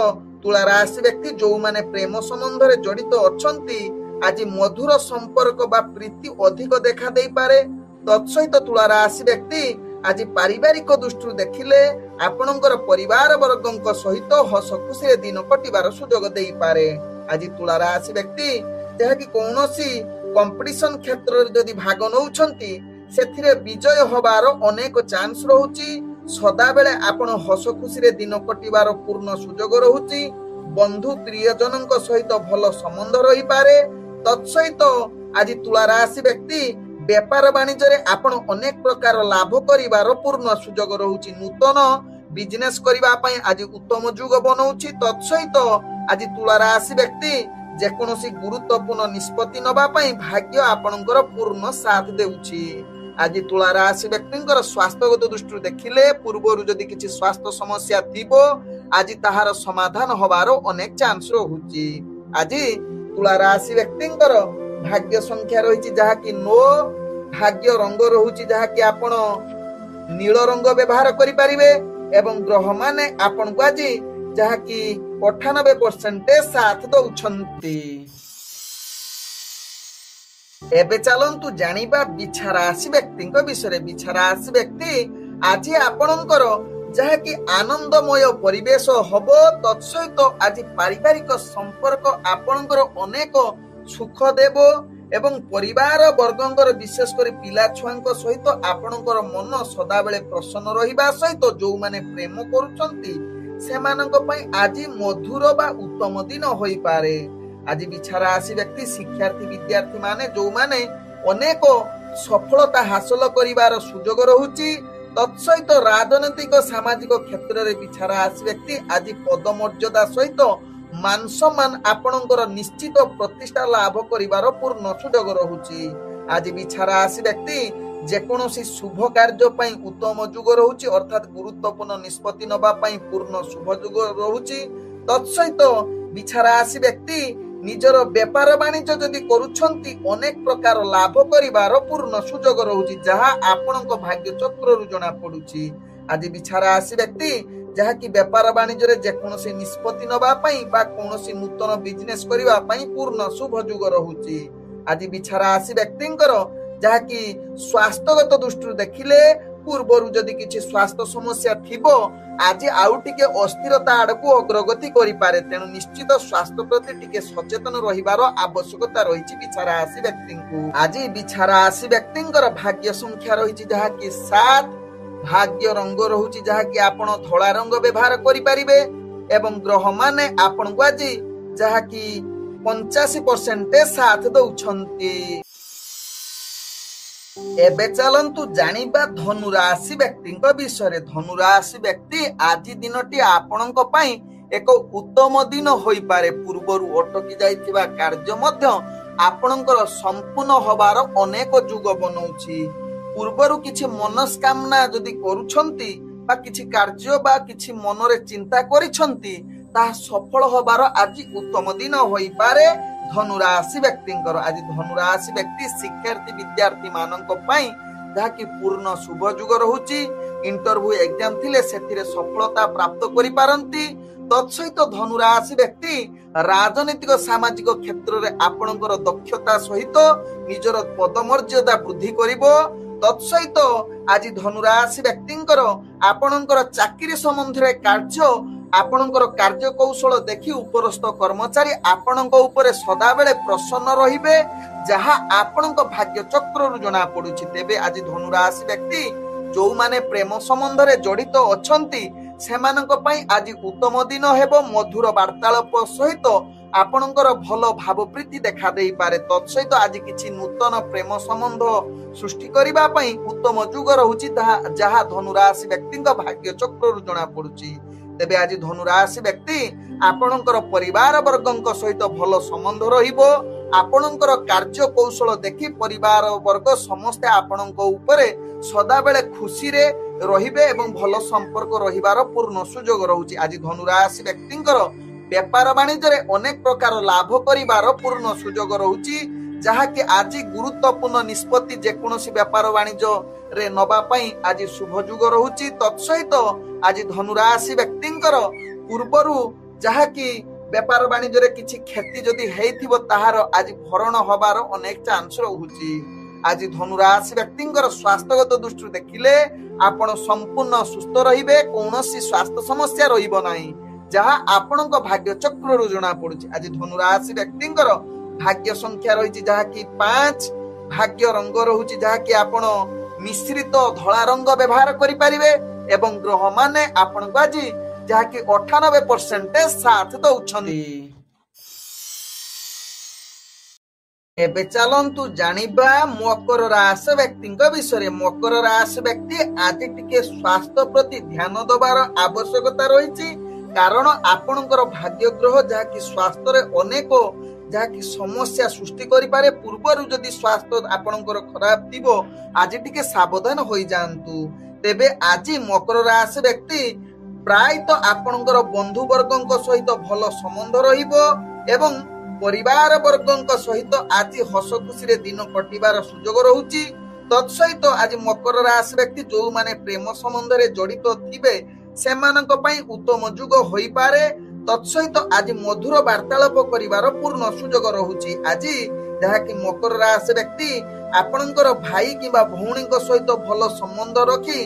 ତୁଳା ରାଶି ବ୍ୟକ୍ତି ଯୋଉମାନେ ପ୍ରେମ ସମ୍ବନ୍ଧରେ ଜଡିତ ଅଛନ୍ତି, ଆଜି ମଧୁର ସମ୍ପର୍କ ବା ପ୍ରୀତି ଅଧିକ ଦେଖା ଦେଇପାରେ। ତତ୍ସହିତ ତୁଳା ରାଶି ବ୍ୟକ୍ତି ଆଜି ପାରିବାରିକ ଦୃଷ୍ଟିରୁ ଦେଖିଲେ ଆପଣଙ୍କର ପରିବାର ବର୍ଗଙ୍କ ସହିତ ହସ ଖୁସିରେ ଦିନ କଟିବାର ସୁଯୋଗ ଦେଇପାରେ। ଆଜି ତୁଳା ରାଶି ବ୍ୟକ୍ତି ଯାହାକି କୌଣସି କମ୍ପିଟିସନ କ୍ଷେତ୍ରରେ ଯଦି ଭାଗ ନେଉଛନ୍ତି, ସେଥିରେ ବିଜୟ ହବାର ଅନେକ ଚାନ୍ସ ରହୁଛି। ସଦାବେଳେ ଆପଣ ହସ ଖୁସିରେ ଦିନ କଟିବାର ପୂର୍ଣ୍ଣ ସୁଯୋଗ ରହୁଛି। ବନ୍ଧୁ ପ୍ରିୟଜନଙ୍କ ସହିତ ଭଲ ସମ୍ବନ୍ଧ ରହିପାରେ। ତତ୍ସହିତ ଆଜି ତୁଳା ରାଶି ବ୍ୟକ୍ତି ବେପାର ବାଣିଜ୍ୟରେ ଆପଣ ଅନେକ ପ୍ରକାର ଲାଭ କରିବାର ପୂର୍ଣ୍ଣ ସୁଯୋଗ ରହୁଛି। ନୂତନ ବିଜନେସ କରିବା ପାଇଁ ଆଜି ଉତ୍ତମ ଯୁଗ ବନଉଛି। ତତ୍ସହିତ ଆଜି ତୁଳା ରାଶି ବ୍ୟକ୍ତି ଯେକୌଣସି ଗୁରୁତ୍ୱପୂର୍ଣ୍ଣ ନିଷ୍ପତ୍ତି ନେବା ପାଇଁ ଭାଗ୍ୟ ଆପଣଙ୍କର ପୂର୍ଣ୍ଣ ସାଥ ଦେଉଛି। ଆଜି ତୁଳା ରାଶି ବ୍ୟକ୍ତିଙ୍କର ସ୍ୱାସ୍ଥ୍ୟଗତ ଦୃଷ୍ଟିରୁ ଦେଖିଲେ ପୂର୍ବରୁ ଯଦି କିଛି ସ୍ୱାସ୍ଥ୍ୟ ସମସ୍ୟା ଥିବ, ଆଜି ତାହାର ସମାଧାନ ହବାର ଅନେକ ଚାନ୍ସ ରହୁଛି। ଆଜି ତୁଳା ରାଶି ବ୍ୟକ୍ତିଙ୍କର ଭାଗ୍ୟ ସଂଖ୍ୟା ରହିଛି ଯାହାକି 9, ଭାଗ୍ୟ ରଙ୍ଗ ରହୁଛି ଯାହାକି ଆପଣ ନୀଳ ରଙ୍ଗ ବ୍ୟବହାର କରିପାରିବେ। ଏବଂ ଗ୍ରହ ମାନେ ଆପଣଙ୍କୁ ଆଜି ଯାହାକି 98% ସାଥ ଦଉଛନ୍ତି। ଏବେ ଚାଲନ୍ତୁ ଜାଣିବା ବିଛା ରାଶି ବ୍ୟକ୍ତିଙ୍କ ବିଷୟରେ। ବିଛା ରାଶି ବ୍ୟକ୍ତି ଆଜି ଆପଣଙ୍କର ଯାହାକି ଆନନ୍ଦମୟ ପରିବେଶ ହବ। ତତ୍ସହିତ ଆଜି ପାରିବାରିକ ସମ୍ପର୍କ ଆପଣଙ୍କର ଅନେକ ସୁଖ ଦେବ ଏବଂ ପରିବାର ବର୍ଗଙ୍କର ବିଶେଷ କରି ପିଲା ଛୁଆଙ୍କ ସହିତ ଆପଣଙ୍କର ମନ ସଦାବେଳେ ପ୍ରସନ୍ନ ରହିବା ସହିତ ଯୋଉମାନେ ପ୍ରେମ କରୁଛନ୍ତି ସେମାନଙ୍କ ପାଇଁ ଆଜି ମଧୁର ବା ଉତ୍ତମ ଦିନ ହୋଇପାରେ। ଆଜି ବିଛା ରାଶି ବ୍ୟକ୍ତି ଶିକ୍ଷାର୍ଥୀ ବିଦ୍ୟାର୍ଥୀ ମାନେ ଯୋଉମାନେ ଅନେକ ସଫଳତା ହାସଲ କରିବାର ସୁଯୋଗ ରହୁଛି। ତତ୍ସହିତ ରାଜନୈତିକ ସାମାଜିକ କ୍ଷେତ୍ରରେ ବିଛା ରାଶି ବ୍ୟକ୍ତି ଆଜି ପଦମର୍ଯ୍ୟାଦା ସହିତ ମାନ ସମ୍ମାନ ଆପଣଙ୍କର ନିଶ୍ଚିତ ପ୍ରତିଷ୍ଠା ଲାଭ କରିବାର ପୂର୍ଣ୍ଣ ସୁଯୋଗ ରହୁଛି। ଆଜି ବିଛା ରାଶି ବ୍ୟକ୍ତି ଯେକୌଣସି ଶୁଭ କାର୍ଯ୍ୟ ପାଇଁ ଉତ୍ତମ ଯୁଗ ରହୁଛି, ଅର୍ଥାତ୍ ଗୁରୁତ୍ୱପୂର୍ଣ୍ଣ ନିଷ୍ପତ୍ତି ନେବା ପାଇଁ ପୂର୍ଣ୍ଣ ଶୁଭ ଯୁଗ ରହୁଛି। ତତ୍ସହିତ ବିଛା ରାଶି ବ୍ୟକ୍ତି ନିଜର ବେପାର ବାଣିଜ୍ୟ ଯଦି କରୁଛନ୍ତି ଅନେକ ପ୍ରକାର ଲାଭ କରିବାର ପୂର୍ଣ୍ଣ ସୁଯୋଗ ରହୁଛି, ଯାହା ଆପଣଙ୍କ ଭାଗ୍ୟ ଚକ୍ରରୁ ଜଣା ପଡୁଛି। ଆଜି ବିଛା ରାଶି ବ୍ୟକ୍ତି ଯାହାକି ବେପାର ବାଣିଜ୍ୟରେ ଯେକୌଣସି ନିଷ୍ପତ୍ତି ନେବା ପାଇଁ ବା କୌଣସି ନୂତନ ବିଜନେସ କରିବା ପାଇଁ ପୂର୍ଣ୍ଣ ଶୁଭ ଯୁଗ ରହୁଛି। ଆଜି ବିଛା ରାଶି ବ୍ୟକ୍ତିଙ୍କର ଯାହାକି ସ୍ୱାସ୍ଥ୍ୟଗତ ଦୃଷ୍ଟିରୁ ଦେଖିଲେ ପୂର୍ବରୁ ଯଦି କିଛି ସ୍ୱାସ୍ଥ୍ୟ ସମସ୍ୟା ଥିବ ଆଜି ଆଉ ଟିକେ ଅସ୍ଥିରତା ଆଡକୁ ଅଗ୍ରଗତି କରିପାରେ। ତେଣୁ ନିଶ୍ଚିତ ସ୍ୱାସ୍ଥ୍ୟ ପ୍ରତି ଟିକେ ସଚେତନ ରହିବାର ଆବଶ୍ୟକତା ରହିଛି ବିଛା ରାଶି ବ୍ୟକ୍ତିଙ୍କୁ। ଆଜି ବିଛା ରାଶି ବ୍ୟକ୍ତିଙ୍କର ଭାଗ୍ୟ ସଂଖ୍ୟା ରହିଛି ଯାହାକି 7, ଭାଗ୍ୟ ରଙ୍ଗ ରହୁଛି ଯାହାକି ଆପଣ ଧଳା ରଙ୍ଗ ବ୍ୟବହାର କରିପାରିବେ ଏବଂ ଗ୍ରହ ମାନେ ଆପଣଙ୍କୁ ଆଜି ଯାହାକି 85% ସାଥ ଦଉଛନ୍ତି। ଏବେ ଚାଲନ୍ତୁ ଜାଣିବା ଧନୁ ରାଶି ବ୍ୟକ୍ତିଙ୍କ ବିଷୟରେ। ଧନୁ ରାଶି ବ୍ୟକ୍ତି ଆଜି ଦିନଟି ଆପଣଙ୍କ ପାଇଁ ଏକ ଉତ୍ତମ ଦିନ ହୋଇପାରେ। ପୂର୍ବରୁ ଅଟକି ଯାଇଥିବା କାର୍ଯ୍ୟ ମଧ୍ୟ ଆପଣଙ୍କର ସମ୍ପୂର୍ଣ୍ଣ ହବାର ଅନେକ ଯୁଗ ବନଉଛି। ପୂର୍ବରୁ କିଛି ମନସ୍କାମନା ଯଦି କରୁଛନ୍ତି ବା କିଛି କାର୍ଯ୍ୟ ବା କିଛି ମନରେ ଚିନ୍ତା କରିଛନ୍ତି ତାହା ସଫଳ ହବାର ଆଜି ଉତ୍ତମ ଦିନ ହୋଇପାରେ ଧନୁ ରାଶି ବ୍ୟକ୍ତିଙ୍କର। ଆଜି ଧନୁ ରାଶି ବ୍ୟକ୍ତି ଶିକ୍ଷାର୍ଥୀ ବିଦ୍ୟାର୍ଥୀ ମାନଙ୍କ ପାଇଁ ଯାହାକି ପୂର୍ଣ୍ଣ ଶୁଭ ଯୁଗ ରହୁଛି। ଇଣ୍ଟରଭ୍ୟୁ ଏକ୍ଜାମ ଥିଲେ ସେଥିରେ ସଫଳତା ପ୍ରାପ୍ତ କରିପାରନ୍ତି। ତତ୍ସହିତ ଧନୁ ରାଶି ବ୍ୟକ୍ତି ରାଜନୈତିକ ସାମାଜିକ କ୍ଷେତ୍ରରେ ଆପଣଙ୍କର ଦକ୍ଷତା ସହିତ ନିଜର ପଦମର୍ଯ୍ୟାଦା ବୃଦ୍ଧି କରିବ। ତତ୍ସହିତ ଆଜି ଧନୁ ରାଶି ବ୍ୟକ୍ତିଙ୍କର ଆପଣଙ୍କର ଚାକିରି ସମ୍ବନ୍ଧରେ କାର୍ଯ୍ୟ ଆପଣଙ୍କର କାର୍ଯ୍ୟ କୌଶଳ ଦେଖି ଉପରସ୍ଥ କର୍ମଚାରୀ ଆପଣଙ୍କ ଉପରେ ସଦାବେଳେ ପ୍ରସନ୍ନ ରହିବେ ଯାହା ଆପଣଙ୍କ ଭାଗ୍ୟ ଚକ୍ରରୁ ଜଣା ପଡୁଛି। ତେବେ ଆଜି ଧନୁ ରାଶି ବ୍ୟକ୍ତି ଯୋଉମାନେ ପ୍ରେମ ସମ୍ବନ୍ଧରେ ଜଡିତ ଅଛନ୍ତି ସେମାନଙ୍କ ପାଇଁ ଆଜି ଉତ୍ତମ ଦିନ ହେବ। ମଧୁର ବାର୍ତ୍ତାଳାପ ସହିତ ଆପଣଙ୍କର ଭଲ ଭାବ ପ୍ରୀତି ଦେଖା ଦେଇପାରେ। ତତ୍ସହିତ ଆଜି କିଛି ନୂତନ ପ୍ରେମ ସମ୍ବନ୍ଧ ସୃଷ୍ଟି କରିବା ପାଇଁ ଉତ୍ତମ ଯୁଗ ରହୁଛି ଯାହା ଧନୁ ରାଶି ବ୍ୟକ୍ତିଙ୍କ ଭାଗ୍ୟ ଚକ୍ରରୁ ଜଣା ପଡୁଛି। ତେବେ ଆଜି ଧନୁ ରାଶି ବ୍ୟକ୍ତି ଆପଣଙ୍କର ପରିବାର ବର୍ଗଙ୍କ ସହିତ ଭଲ ସମ୍ବନ୍ଧ ରହିବ। ଆପଣଙ୍କର କାର୍ଯ୍ୟ କୌଶଳ ଦେଖି ପରିବାର ବର୍ଗ ସମସ୍ତେ ଆପଣଙ୍କ ଉପରେ ସଦାବେଳେ ଖୁସିରେ ରହିବେ ଏବଂ ଭଲ ସମ୍ପର୍କ ରହିବାର ପୂର୍ଣ୍ଣ ସୁଯୋଗ ରହୁଛି। ଆଜି ଧନୁ ରାଶି ବ୍ୟକ୍ତିଙ୍କର ବେପାର ବାଣିଜ୍ୟରେ ଅନେକ ପ୍ରକାର ଲାଭ କରିବାର ପୂର୍ଣ୍ଣ ସୁଯୋଗ ରହୁଛି ଯାହାକି ଆଜି ଗୁରୁତ୍ୱପୂର୍ଣ୍ଣ ନିଷ୍ପତ୍ତି ଯେକୌଣସି ବେପାର ବାଣିଜ୍ୟରେ ନବା ପାଇଁ ଆଜି ଶୁଭ ଯୁଗ ରହୁଛି। ତତ୍ସହିତ ଆଜି ଧନୁ ରାଶି ବ୍ୟକ୍ତିଙ୍କର ପୂର୍ବରୁ ଯାହାକି ବେପାର ବାଣିଜ୍ୟରେ କିଛି କ୍ଷତି ଯଦି ହେଇଥିବ ତାହାର ଆଜି ଭରଣ ହବାର ଅନେକ ଚାନ୍ସ ରହୁଛି। ଆଜି ଧନୁ ରାଶି ବ୍ୟକ୍ତିଙ୍କର ସ୍ୱାସ୍ଥ୍ୟଗତ ଦୃଷ୍ଟିରୁ ଦେଖିଲେ ଆପଣ ସମ୍ପୂର୍ଣ୍ଣ ସୁସ୍ଥ ରହିବେ। କୌଣସି ସ୍ୱାସ୍ଥ୍ୟ ସମସ୍ୟା ରହିବ ନାହିଁ ଯାହା ଆପଣଙ୍କ ଭାଗ୍ୟ ଚକ୍ରରୁ ଜଣା ପଡୁଛି। ଆଜି ଧନୁ ରାଶି ବ୍ୟକ୍ତିଙ୍କର ଭାଗ୍ୟ ସଂଖ୍ୟା ରହିଛି ଯାହାକି 5, ଭାଗ୍ୟ ରଙ୍ଗ ରହୁଛି ଯାହାକି ଆପଣ ମିଶ୍ରିତ ଧଳା ରଙ୍ଗ ବ୍ୟବହାର କରିପାରିବେ ଏବଂ ଗ୍ରହ ମାନେ ଆପଣଙ୍କୁ ଆଜି ଯାହାକି 98% ସାଥ ଦଉଛନ୍ତି। ଏବେ ଚାଲନ୍ତୁ ଜାଣିବା ମକର ରାଶି ବ୍ୟକ୍ତିଙ୍କ ବିଷୟରେ। ମକର ରାଶି ବ୍ୟକ୍ତି ଆଜି ଟିକେ ସ୍ୱାସ୍ଥ୍ୟ ପ୍ରତି ଧ୍ୟାନ ଦେବାର ଆବଶ୍ୟକତା ରହିଛି କାରଣ ଆପଣଙ୍କର ଭାଗ୍ୟ ଗ୍ରହ ଯାହାକି ସ୍ୱାସ୍ଥ୍ୟରେ ଅନେକ ଯାହାକି ସମସ୍ୟା ସୃଷ୍ଟି କରିପାରେ। ପୂର୍ବରୁ ଯଦି ସ୍ୱାସ୍ଥ୍ୟ ଆପଣଙ୍କର ଖରାପ ଥିବ ଆଜି ଟିକେ ସାବଧାନ ହୋଇଯାଆନ୍ତୁ। ତେବେ ଆଜି ମକର ରାଶି ବ୍ୟକ୍ତି ପ୍ରାୟତଃ ଆପଣଙ୍କର ବନ୍ଧୁ ବର୍ଗଙ୍କ ସହିତ ଭଲ ସମ୍ବନ୍ଧ ରହିବ ଏବଂ ପରିବାର ବର୍ଗଙ୍କ ସହିତ ଆଜି ହସ ଖୁସିରେ ଦିନ କଟିବାର ସୁଯୋଗ ରହୁଛି। ତତ୍ସହିତ ଆଜି ମକର ରାଶି ବ୍ୟକ୍ତି ଯୋଉମାନେ ପ୍ରେମ ସମ୍ବନ୍ଧରେ ଜଡିତ ଥିବେ ସେମାନଙ୍କ ପାଇଁ ଉତ୍ତମ ଯୁଗ ହୋଇପାରେ। ତତ୍ସହିତ ଆଜି ମଧୁର ବାର୍ତ୍ତାଳାପ କରିବାର ପୂର୍ଣ୍ଣ ସୁଯୋଗ ରହୁଛି। ଆଜି ଯାହାକି ମକର ରାଶି ବ୍ୟକ୍ତି ଆପଣଙ୍କର ଭାଇ କିମ୍ବା ଭଉଣୀଙ୍କ ସହିତ ଭଲ ସମ୍ବନ୍ଧ ରଖି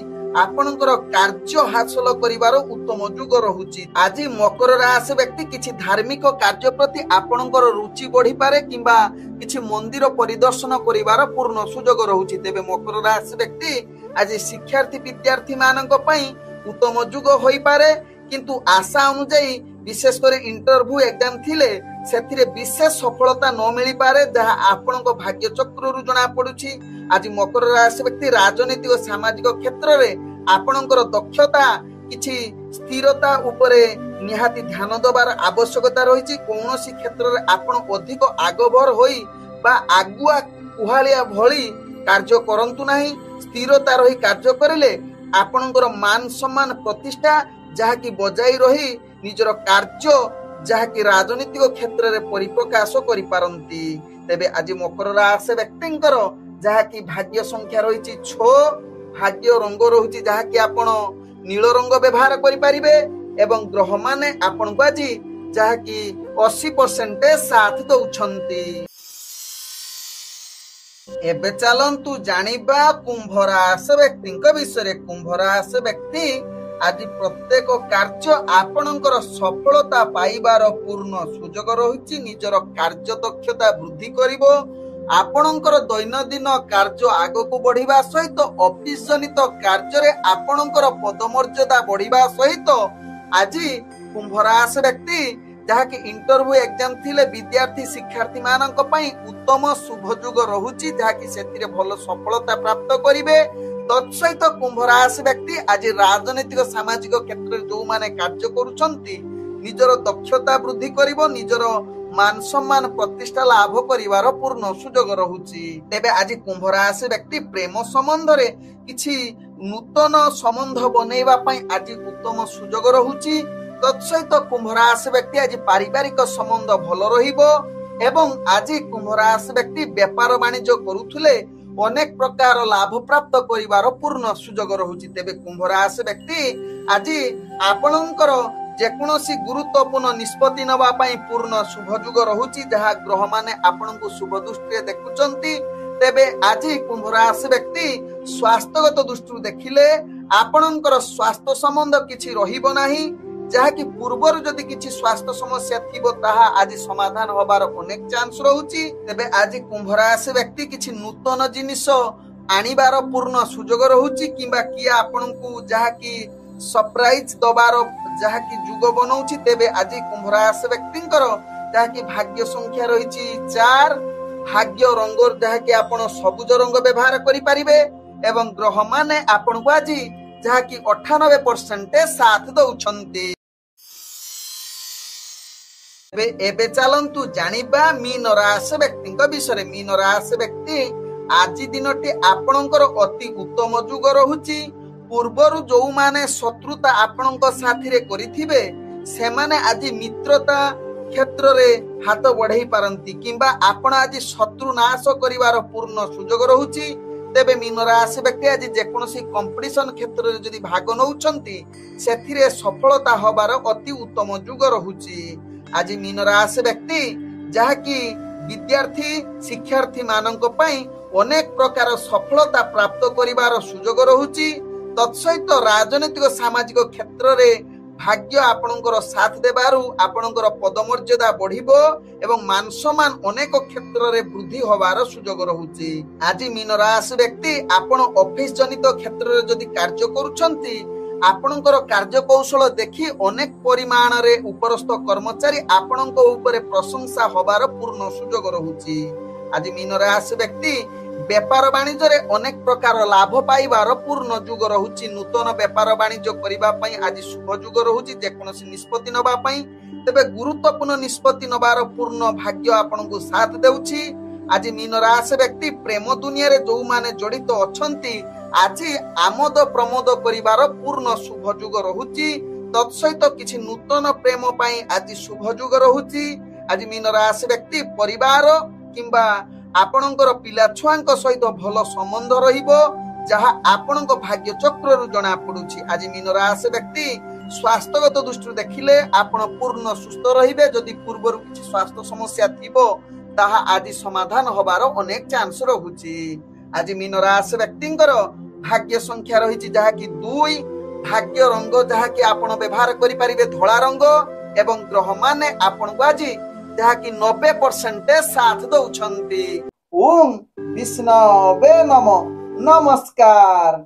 ଆପଣଙ୍କର କାର୍ଯ୍ୟ ହାସଲ କରିବାର ଉତ୍ତମ ଯୁଗ ରହୁଛି। ଆଜି ମକର ରାଶି ବ୍ୟକ୍ତି କିଛି ଧାର୍ମିକ କାର୍ଯ୍ୟ ପ୍ରତି ଆପଣଙ୍କର ରୁଚି ବଢିପାରେ କିମ୍ବା କିଛି ମନ୍ଦିର ପରିଦର୍ଶନ କରିବାର ପୂର୍ଣ୍ଣ ସୁଯୋଗ ରହୁଛି। ତେବେ ମକର ରାଶି ବ୍ୟକ୍ତି ଆଜି ଶିକ୍ଷାର୍ଥୀ ବିଦ୍ୟାର୍ଥୀ ମାନଙ୍କ ପାଇଁ ଉତ୍ତମ ଯୁଗ ହୋଇପାରେ କିନ୍ତୁ ଆଶା ଅନୁଯାୟୀ ବିଶେଷ କରି ଇଣ୍ଟରଭ୍ୟୁ ଏକ୍ଜାମ ଥିଲେ ସେଥିରେ ବିଶେଷ ସଫଳତା ନ ମିଳିପାରେ ଯାହା ଆପଣଙ୍କ ଭାଗ୍ୟ ଚକ୍ରରୁ ଜଣା ପଡୁଛି। ଆଜି ମକର ରାଶି ବ୍ୟକ୍ତି ରାଜନୈତିକ ସାମାଜିକ କ୍ଷେତ୍ରରେ ଆପଣଙ୍କର ଦକ୍ଷତା କିଛି ସ୍ଥିରତା ଉପରେ ନିହାତି ଧ୍ୟାନ ଦେବାର ଆବଶ୍ୟକତା ରହିଛି। କୌଣସି କ୍ଷେତ୍ରରେ ଆପଣ ଅଧିକ ଆଗଭର ହୋଇ ବା ଆଗୁଆ କୁହାଳିଆ ଭଳି କାର୍ଯ୍ୟ କରନ୍ତୁ ନାହିଁ। ସ୍ଥିରତା ରହି କାର୍ଯ୍ୟ କରିଲେ ଆପଣଙ୍କର ମାନ ସମ୍ମାନ ପ୍ରତିଷ୍ଠା ଯାହାକି ବଜାଇ ରହି ନିଜର କାର୍ଯ୍ୟ ଯାହାକି ରାଜନୈତିକ କ୍ଷେତ୍ରରେ ପରିପ୍ରକାଶ କରିପାରନ୍ତି। ତେବେ ଆଜି ମକର ରାଶି ବ୍ୟକ୍ତିଙ୍କର ଯାହାକି ଭାଗ୍ୟ ସଂଖ୍ୟା ରହିଛି 6, ଭାଗ୍ୟ ରଙ୍ଗ ରହୁଛି ଯାହାକି ଆପଣ ନୀଳ ରଙ୍ଗ ବ୍ୟବହାର କରିପାରିବେ ଏବଂ ଗ୍ରହ ମାନେ ଆପଣଙ୍କୁ ଆଜି ଯାହାକି 80% ସାଥ ଦଉଛନ୍ତି। एबे चलंतु जानिबा कुंभ राशि व्यक्तिଙ୍କ विषय। कुंभ राशि व्यक्ति आज प्रत्येक कार्य आपणकर सफलता पाइबार पूर्ण सुजोग रहुछि। निजर कार्य दक्षता वृद्धि करिवो। आपणकर दैनंदिन कार्य आगको बढ़िबा सहित ऑफिस जनित कार्य रे आपणकर पदमर्यादा बढ़िबा सहित आज कुंभ राशि व्यक्ति जहाँकि इंटरव्यू एग्जाम थिले विद्यार्थी शिक्षार्थी मानक पई उत्तम शुभयुग रहुछि, जहाँकि सेतिरे भल सफलता प्राप्त करिवे। तत्सहित कुंभ राशि व्यक्ति आज राजनीतिक सामाजिक क्षेत्र जो माने कार्य करूछंती निजर दक्षता वृद्धि करिवो। निजर मान सम्मान प्रतिष्ठा लाभ करिवार पूर्ण सुजोग रहुछि। तेबे आज कुंभ राशि व्यक्ति प्रेम संबंध रे किछि नूतन संबंध बनेइबा पई आज उत्तम सुजोग रहुछि। तत्सहित कुंभ राशि व्यक्ति आज पारिवारिक संबंध भल रहिबो एवं आज कुंभ राशि व्यक्ति व्यापार वाणिज्य करुथुले अनेक प्रकार लाभ प्राप्त करिवार पूर्ण सुजोग रहुछि। तेबे कुंभ राशि व्यक्ति आज आपणकर जेकोसी गुरुत्वपूर्ण निष्पत्ति नबा पई पूर्ण शुभयुग रहुछि, जहा ग्रह माने आपणको शुभ दृष्टि देखुचंती। तेबे आज कुंभ राशि व्यक्ति स्वास्थ्यगत दृष्टि देखिले आपणकर स्वास्थ्य संबंध किछि रहिबो नाही, जहाँकि पूर्वर जदि किछि स्वास्थ्य समस्या थिबो ताहा आज समाधान होबार अनेक चांस रहुछि। तेबे आज कुंभ राशि व्यक्ति किछि नूतन जिनिस आनिबार पूर्ण सुजोग रहुछि किंबा किया आपनकु जहाँकि सरप्राइज दबार जहाँकि जुग बनौछि। तेबे आज कुंभ राशि व्यक्तिंकर जहाँकि भाग्य संख्या रहिछि 4, भाग्य रंग जहाँकि आपण सबुज रंग व्यवहार करि परिबे एवं ग्रह माने आपनकु आज जहाँकि 98% साथ दउछंती। एबे चलंतु जानिबा मीन राशि व्यक्तिଙ୍କ विषय। मीन राशि व्यक्ति आज दिनटी आपणकर अति उत्तम जुग रहुछि। पूर्वरु जो माने शत्रुता आपणक साथी रे करिथिबे से माने आज मित्रता क्षेत्र रे हाथ बढ़ाई पारंती किंबा आपण आज शत्रु नाश करिवार पूर्ण सुजोग रहुछि। तेबे मीन राशि व्यक्ति आज जेकोसी कंपटीशन क्षेत्र रे जदि भाग नउछंती सेथिरे सफलता होबार अति उत्तम जुग रहुछि। आज मीन राशि व्यक्ति जहाँकि विद्यार्थी शिक्षार्थी मानक पई अनेक प्रकार सफलता प्राप्त करिवार सुजोग रहुछि। तत्सहित राजनीतिक सामाजिक क्षेत्र रे भाग्य आपणकर साथ देबारु आपणकर पदमर्यादा बढ़िबो एवं मान सम्मान अनेक क्षेत्र रे वृद्धि होबार सुजोग रहुछि। आज मीन राशि व्यक्ति आपण ऑफिस जनित क्षेत्र रे जदि कार्य करूछंती आपणकर कार्य कौशल देखि अनेक परिमाण रे उपरस्थ कर्मचारी आपणक ऊपर प्रशंसा होबार पूर्ण सुजोग रहुछि। आज मीन राशि व्यक्ति व्यापार वाणिज्य रे अनेक प्रकार लाभ पाइबार पूर्ण जुग रहुछि। नूतन व्यापार वाणिज्य करिबा पई आज शुभ जुग रहुछि जेकोसी निष्पत्ति नबा पई। तेबे गुरुत्वपूर्ण निष्पत्ति नबार पूर्ण भाग्य आपणकु साथ देउछि। आज मीन राशि व्यक्ति प्रेम दुनिया रे जो माने जड़ित अछंती आज आमोद प्रमोद करिबार पूर्ण शुभ जुग रहुछि। तत्सहित किछि नूतन प्रेम पई आज शुभ जुग रहुछि। आज मीन राशि व्यक्ति परिवार किंबा आपणकर पिला छुआंक सहित भल संबंध रहिबो जहा आपणक भाग्य चक्र रु जणा पडुछि। आज मीन राशि व्यक्ति स्वास्थ्यगत दृष्टि देखिले आपण पूर्ण सुस्थ रहिबे। जदि पूर्वर किछि स्वास्थ्य समस्या थिबो ताहा आज समाधान होबार अनेक चांस रहुछि। आज मीन राशि व्यक्तिंकर भाग्य संख्या रहिछि जहाँकि 2, भाग्य रंग जहाँकि आपण व्यवहार करि परिबे धळा रंग एवं ग्रह माने आपण आज जहाँकि 90% साथ दउछंती। ओम विष्णवे नमः। नमस्कार।